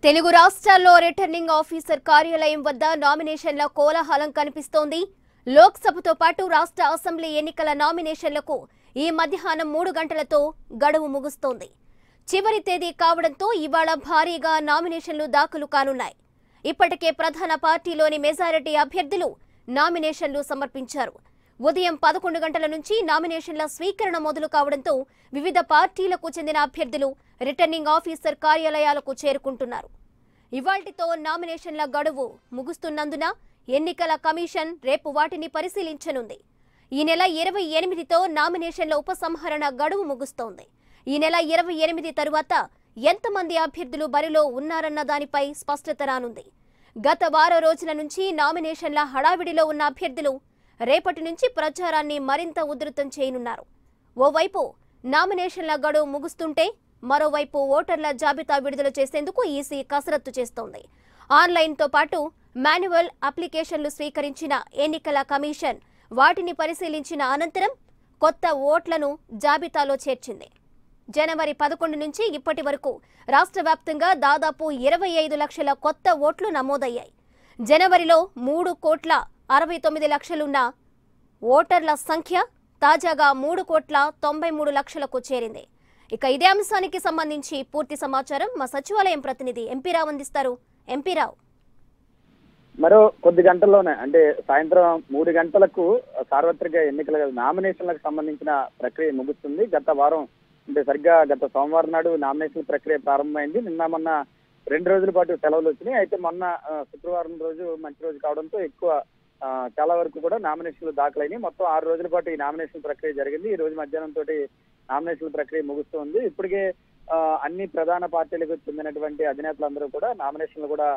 తెలుగు రాష్ట్రాల్లో returning officer కార్యాలయం వద్ద నామినేషన్ల కోలాహలం కనిపిస్తోంది. లోక్సభతో పాటు రాష్ట్ర అసెంబ్లీ ఎన్నికల నామినేషన్లకు ఈ మధ్యాహ్నం 3 గంటలతో గడువు ముగుస్తోంది. చివరి తేదీ కావడంతో ఇవాళ భారీగా నామినేషన్లు దాఖలు కానున్నాయి. ఇప్పటికే ప్రధాన పార్టీలోని మెజారిటీ అభ్యర్థులు నామినేషన్లు సమర్పించారు. ఉదయం 11 గంటల నుంచి నామినేషన్ల స్వీకరణ మొదలు కావడంతో వివిధ పార్టీలకు చెందిన అభ్యర్థులు రిటర్నింగ్ ఆఫీసర్ కార్యాలయాలకు చేరుకుంటున్నారు. ఇవాల్టితో నామినేషన్ల గడువు ముగుస్తున్నందున ఎన్నికల కమిషన్ రేపు వాటిని పరిశీలించనుంది. ఈ నెల 28తో నామినేషన్ల ఉపసంహరణ గడువు ముగుస్తోంది. ఈ నెల 28 తరువాత ఎంతమంది అభ్యర్థులు బరిలో ఉన్నారన్న దానిపై స్పష్టత రానుంది. గత వారం రోజుల నుంచి నామినేషన్ల హడావిడిలో ఉన్న అభ్యర్థులు రేపటి నుంచి ప్రచారాన్ని మరింత ఉధృతం చేయనున్నారు. ఓవైపు నామినేషన్ల గడువు ముగుస్తుంటే మరోవైపు ఓటర్ల జాబితా విడుదల చేసేందుకు ఈసీ కసరత్తు చేస్తోంది. ఆన్లైన్తో పాటు మాన్యువల్ అప్లికేషన్లు స్వీకరించిన ఎన్నికల కమిషన్ వాటిని పరిశీలించిన అనంతరం కొత్త ఓట్లను జాబితాలో చేర్చింది. జనవరి 11 నుంచి ఇప్పటి వరకు రాష్ట్ర వ్యాప్తంగా దాదాపు 25 లక్షల కొత్త ఓట్లు నమోదయ్యాయి. జనవరిలో 3,69,00,000 ఓటర్ల సంఖ్య తాజాగా 3,93,00,000కు చేరింది. ఇక ఇదే అంశానికి సంబంధించి పూర్తి సమాచారం మా సచివాలయం ప్రతినిధి ఎంపీ రావు అందిస్తారు. ఎంపీ రావు, మరో కొద్ది గంటల్లోనే అంటే సాయంత్రం 3 గంటలకు సార్వత్రిక ఎన్నికల నామినేషన్లకు సంబంధించిన ప్రక్రియ ముగుస్తుంది. గత వారం అంటే సరిగ్గా గత సోమవారం నాడు నామినేషన్ ప్రక్రియ ప్రారంభమైంది. నిన్న మొన్న 2 రోజుల పాటు సెలవులు వచ్చినాయి. అయితే మొన్న శుక్రవారం రోజు మంచి రోజు కావడంతో ఎక్కువ చాలా వరకు కూడా నామినేషన్లు దాఖలైనవి. మొత్తం 6 రోజుల పాటు ఈ నామినేషన్ ప్రక్రియ జరిగింది. ఈ రోజు మధ్యాహ్నం తోటి నామినేషన్ ప్రక్రియ ముగుస్తుంది. ఇప్పటికే అన్ని ప్రధాన పార్టీలకు చెందినటువంటి అధినేతలందరూ కూడా నామినేషన్లు కూడా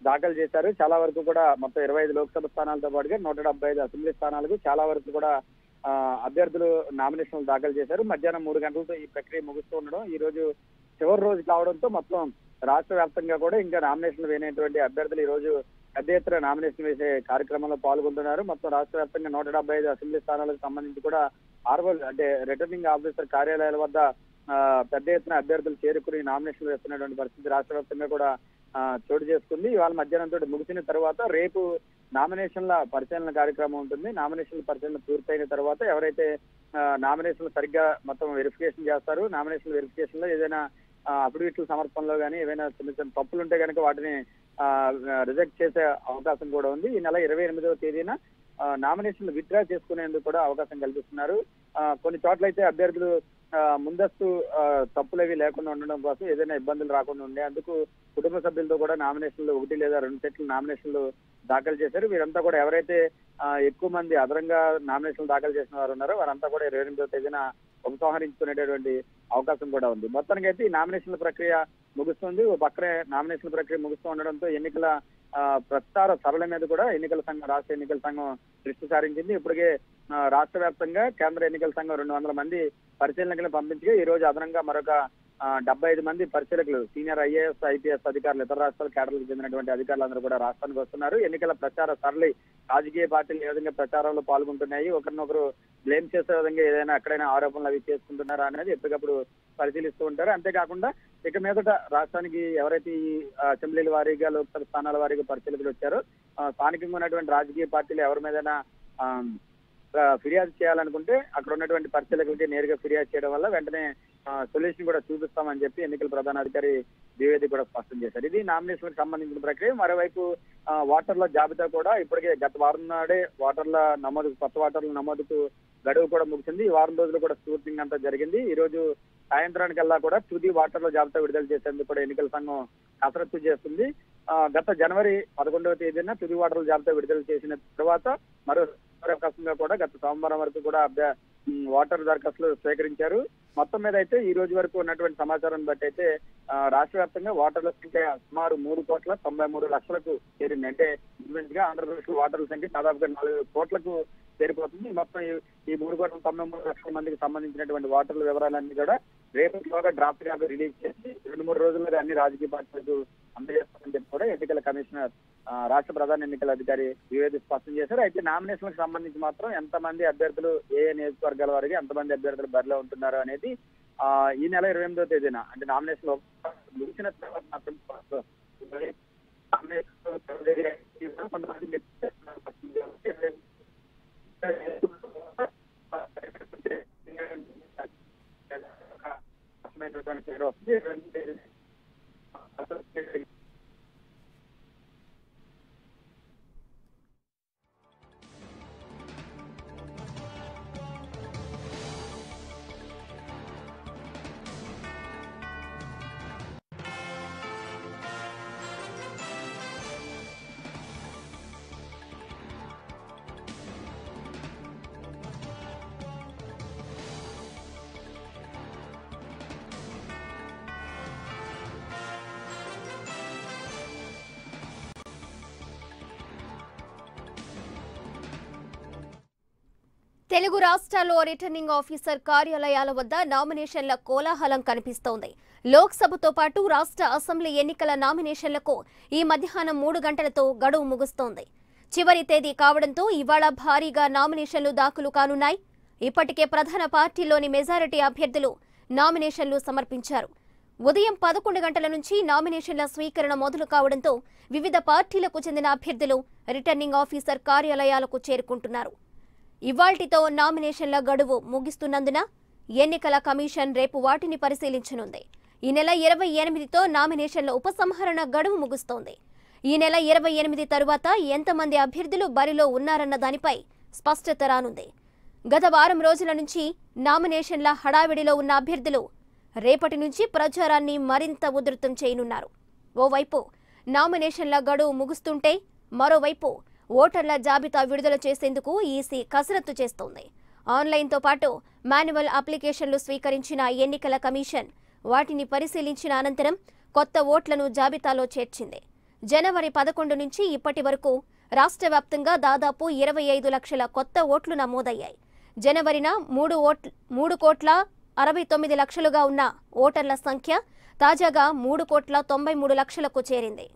దాఖలు చేశారు. చాలా వరకు కూడా మొత్తం 25 లోక్సభ స్థానాలతో పాటుగా 175 అసెంబ్లీ స్థానాలకు చాలా వరకు కూడా అభ్యర్థులు నామినేషన్లు దాఖలు చేశారు. మధ్యాహ్నం 3 గంటలతో ఈ ప్రక్రియ ముగుస్తూ ఉండడం, ఈ రోజు చివరి రోజు కావడంతో మొత్తం రాష్ట్ర వ్యాప్తంగా కూడా ఇంకా నామినేషన్లు వేయనటువంటి అభ్యర్థులు ఈ రోజు పెద్ద ఎత్తున నామినేషన్ వేసే కార్యక్రమంలో పాల్గొంటున్నారు. మొత్తం రాష్ట్ర వ్యాప్తంగా 175 అసెంబ్లీ స్థానాలకు సంబంధించి కూడా అంటే రిటర్నింగ్ ఆఫీసర్ కార్యాలయాల వద్ద పెద్ద ఎత్తున అభ్యర్థులు చేరుకుని నామినేషన్లు వేస్తున్నటువంటి పరిస్థితి రాష్ట్ర వ్యాప్తంగా కూడా చోటు చేసుకుంది. ఇవాళ మధ్యాహ్నం తోటి ముగిసిన తర్వాత రేపు నామినేషన్ల పరిశీలన కార్యక్రమం ఉంటుంది. నామినేషన్ల పరిశీలన పూర్తయిన తర్వాత ఎవరైతే నామినేషన్లు సరిగ్గా మొత్తం వెరిఫికేషన్ చేస్తారు, నామినేషన్ వెరిఫికేషన్ లో ఏదైనా అఫిడవిట్ల సమర్పణలో కానీ ఏవైనా చిన్న చిన్న తప్పులు ఉంటే కనుక వాటిని రిజెక్ట్ చేసే అవకాశం కూడా ఉంది. ఈ నెల 28వ తేదీన నామినేషన్లు విత్డ్రా చేసుకునేందుకు కూడా అవకాశం కల్పిస్తున్నారు. కొన్ని చోట్ల అయితే అభ్యర్థులు ముందస్తు తప్పులేవి లేకుండా ఉండడం కోసం ఏదైనా ఇబ్బందులు రాకుండా ఉండేందుకు కుటుంబ సభ్యులతో కూడా నామినేషన్లు 1 లేదా 2 సెట్లు నామినేషన్లు దాఖలు చేశారు. వీరంతా కూడా ఎవరైతే ఎక్కువ మంది అదనంగా నామినేషన్లు దాఖలు చేసిన వారు ఉన్నారో వారంతా కూడా 28వ తేదీన ఉపసంహరించుకునేటటువంటి అవకాశం కూడా ఉంది. మొత్తానికి అయితే ఈ నామినేషన్ల ప్రక్రియ ముగుస్తుంది. పక్కనే నామినేషన్ ప్రక్రియ ముగుస్తూ ఉండడంతో ఎన్నికల ప్రచార సరళ మీద కూడా ఎన్నికల సంఘం రాష్ట్ర ఎన్నికల సంఘం దృష్టి సారించింది. ఇప్పటికే రాష్ట్ర వ్యాప్తంగా కేంద్ర ఎన్నికల సంఘం 200 మంది పరిశీలకులను పంపించగా ఈ రోజు అదనంగా మరొక 75 మంది పరిశీలకులు సీనియర్ IAS, IPS అధికారులు ఇతర రాష్ట్రాల కేడర్లకు చెందినటువంటి అధికారులందరూ కూడా రాష్ట్రానికి వస్తున్నారు. ఎన్నికల ప్రచార సరళి రాజకీయ పార్టీలు ఏ విధంగా ప్రచారంలో పాల్గొంటున్నాయి, ఒకరినొకరు బ్లేమ్ చేసే విధంగా ఏదైనా ఎక్కడైనా ఆరోపణలు అవి చేసుకుంటున్నారా అనేది ఎప్పటికప్పుడు పరిశీలిస్తూ ఉంటారు. అంతేకాకుండా ఇక మీదట రాష్ట్రానికి ఎవరైతే ఈ అసెంబ్లీల వారీగా లోక్సభ స్థానాల వారీగా పరిశీలకులు వచ్చారో స్థానికంగా ఉన్నటువంటి రాజకీయ పార్టీలు ఎవరి మీదైనా ఫిర్యాదు చేయాలనుకుంటే అక్కడ ఉన్నటువంటి పరిశీలకులకి నేరుగా ఫిర్యాదు చేయడం వల్ల వెంటనే సొల్యూషన్ కూడా చూపిస్తామని చెప్పి ఎన్నికల ప్రధానాధికారి ద్వివేది కూడా స్పష్టం చేశారు. ఇది నామినేషన్ సంబంధించిన ప్రక్రియ. మరోవైపు ఓటర్ల జాబితా కూడా ఇప్పటికే గత వారం నాడే ఓటర్ల నమోదు కొత్త ఓటర్ల నమోదుకు గడువు కూడా ముగిసింది. ఈ వారం రోజులు కూడా స్క్రూటినింగ్ అంతా జరిగింది. ఈ రోజు సాయంత్రానికల్లా కూడా తుది ఓటర్ల జాబితా విడుదల చేసేందుకు కూడా ఎన్నికల సంఘం కసరత్తు చేస్తుంది. గత జనవరి 11వ తేదీన తుది ఓటర్ల జాబితా విడుదల చేసిన తర్వాత మరో అవకాశంగా కూడా గత సోమవారం వరకు కూడా ఓటర్ దరఖాస్తులు స్వీకరించారు. మొత్తం మీద అయితే ఈ రోజు వరకు ఉన్నటువంటి సమాచారాన్ని బట్టి అయితే రాష్ట్ర వ్యాప్తంగా ఓటర్ల సంఖ్య సుమారు 3,93,00,000కు చేరింది. అంటే గా ఆంధ్రప్రదేశ్ లో ఓటర్ల సంఖ్య దాదాపుగా 4 కోట్లకు చేరిపోతుంది. మొత్తం ఈ 3,93,00,000 మందికి సంబంధించినటువంటి ఓటర్ల వివరాలన్నీ కూడా రేపటిలోగా డ్రాఫ్ట్ గా రిలీజ్ చేసి 2-3 రోజుల్లో అన్ని రాజకీయ పార్టీలకు అందజేస్తామని చెప్పి కూడా ఎన్నికల కమిషనర్ రాష్ట్ర ప్రధాన ఎన్నికల అధికారి ద్వివేది స్పష్టం చేశారు. అయితే నామినేషన్లకు సంబంధించి మాత్రం ఎంతమంది అభ్యర్థులు ఏ నియోజకవర్గాల వారికి ఎంతమంది అభ్యర్థులు బరిలో ఉంటున్నారు అనేది ఈ నెల 28వ తేదీన అంటే నామినేషన్ ముగిసిన తర్వాత మాత్రం కొంతమంది పేరు వస్తుంది. తెలుగు రాష్ట్రాల్లో రిటర్నింగ్ ఆఫీసర్ కార్యాలయాల వద్ద నామినేషన్ల కోలాహలం కనిపిస్తోంది. లోక్సభతో పాటు రాష్ట్ర అసెంబ్లీ ఎన్నికల నామినేషన్లకు ఈ మధ్యాహ్నం 3 గంటలతో గడువు ముగుస్తోంది. చివరి తేదీ కావడంతో ఇవాళ భారీగా నామినేషన్లు దాఖలు కానున్నాయి. ఇప్పటికే ప్రధాన పార్టీలోని మెజారిటీ అభ్యర్థులు నామినేషన్లు సమర్పించారు. ఉదయం 11 గంటల నుంచి నామినేషన్ల స్వీకరణ మొదలు కావడంతో వివిధ పార్టీలకు చెందిన అభ్యర్థులు రిటర్నింగ్ ఆఫీసర్ కార్యాలయాలకు చేరుకుంటున్నారు. ఇవాల్టితో నామినేషన్ల గడువు ముగిస్తున్నందున ఎన్నికల కమిషన్ రేపు వాటిని పరిశీలించనుంది. ఈ నెల 28తో నామినేషన్ల ఉపసంహరణ గడువు ముగుస్తోంది. ఈ నెల 28 తరువాత ఎంతమంది అభ్యర్థులు బరిలో ఉన్నారన్న దానిపై స్పష్టత రానుంది. గత వారం రోజుల నుంచి నామినేషన్ల హడావిడిలో ఉన్న అభ్యర్థులు రేపటి నుంచి ప్రచారాన్ని మరింత ఉధృతం చేయనున్నారు. ఓవైపు నామినేషన్ల గడువు ముగుస్తుంటే మరోవైపు ఓటర్ల జాబితా విడుదల చేసేందుకు ఈసీ కసరత్తు చేస్తోంది. ఆన్లైన్తో పాటు మాన్యువల్ అప్లికేషన్లు స్వీకరించిన ఎన్నికల కమిషన్ వాటిని పరిశీలించిన అనంతరం కొత్త ఓట్లను జాబితాలో చేర్చింది. జనవరి 11 నుంచి ఇప్పటి వరకు రాష్ట్ర వ్యాప్తంగా దాదాపు 25 లక్షల కొత్త ఓట్లు నమోదయ్యాయి. జనవరిన 3,69,00,000గా ఉన్న ఓటర్ల సంఖ్య తాజాగా 3,93,00,000కు చేరింది.